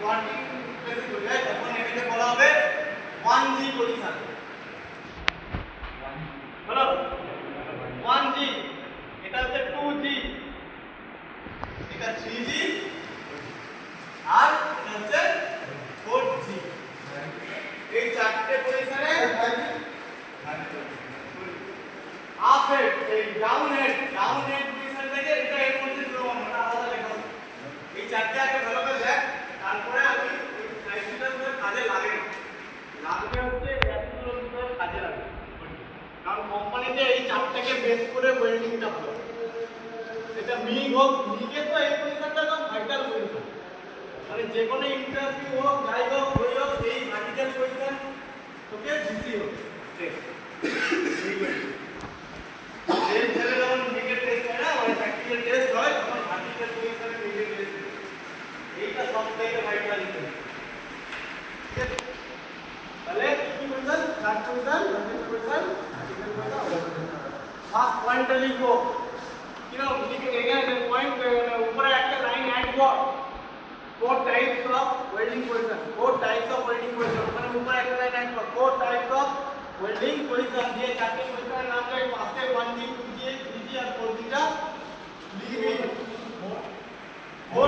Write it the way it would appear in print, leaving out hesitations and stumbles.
Working প্লেসে চলে যায় তখন এটাকে বলা হবে 1G পজিশন। হলো 1G, এটা হচ্ছে 2G, এটা 3G, আর এটা হচ্ছে 4G। এই চারটে পজিশনে আপ হেড, এই ডাউন হেড পজিশন থেকে এটা এর মধ্যে শুরু হবে না, আলাদা লেখা হবে। এই চারটে আগে ভালো করে দেখ, তারপরে আমি ওই সাইডটা পুরো কাজে লাগে না, লাগবে হচ্ছে এতগুলো পুরো কাজে লাগে। কারণ কোম্পানিতে এই চারটাকে বেস করে ওয়েল্ডিংটা হয়। এটা মিগ হোক, মিগে তো এই পজিশনটা একদম ভাইটাল পজিশন, মানে যে কোনো ইন্টারভিউ হোক, যাই হোক, ওই হোক, এই ভার্টিক্যাল পজিশন তোকে দিতে হবে। এই ছেলে যখন মিগের টেস্ট হয় না, মানে প্র্যাকটিক্যাল টেস্ট হয়, তখন ভার্টিক্যাল পজিশনে মিগের টেস্ট হয়। এইটা সব থেকে ভাইটাল পজিশন। ঠিক আছে, তাহলে কি position? Third position, vertical position, vertical position. First পয়েন্টটা লিখবো, কিরকম লিখে এখানে পয়েন্ট উপরে একটা লাইন অ্যাড কর। 4 types of welding position, 4 types of welding position, মানে উপরে একটা লাইন অ্যাড কর 4 types of welding position দিয়ে চারটি পজিশনের নাম লিখ, পাশে 1G 2G 3G আর 4G টা লিখবি।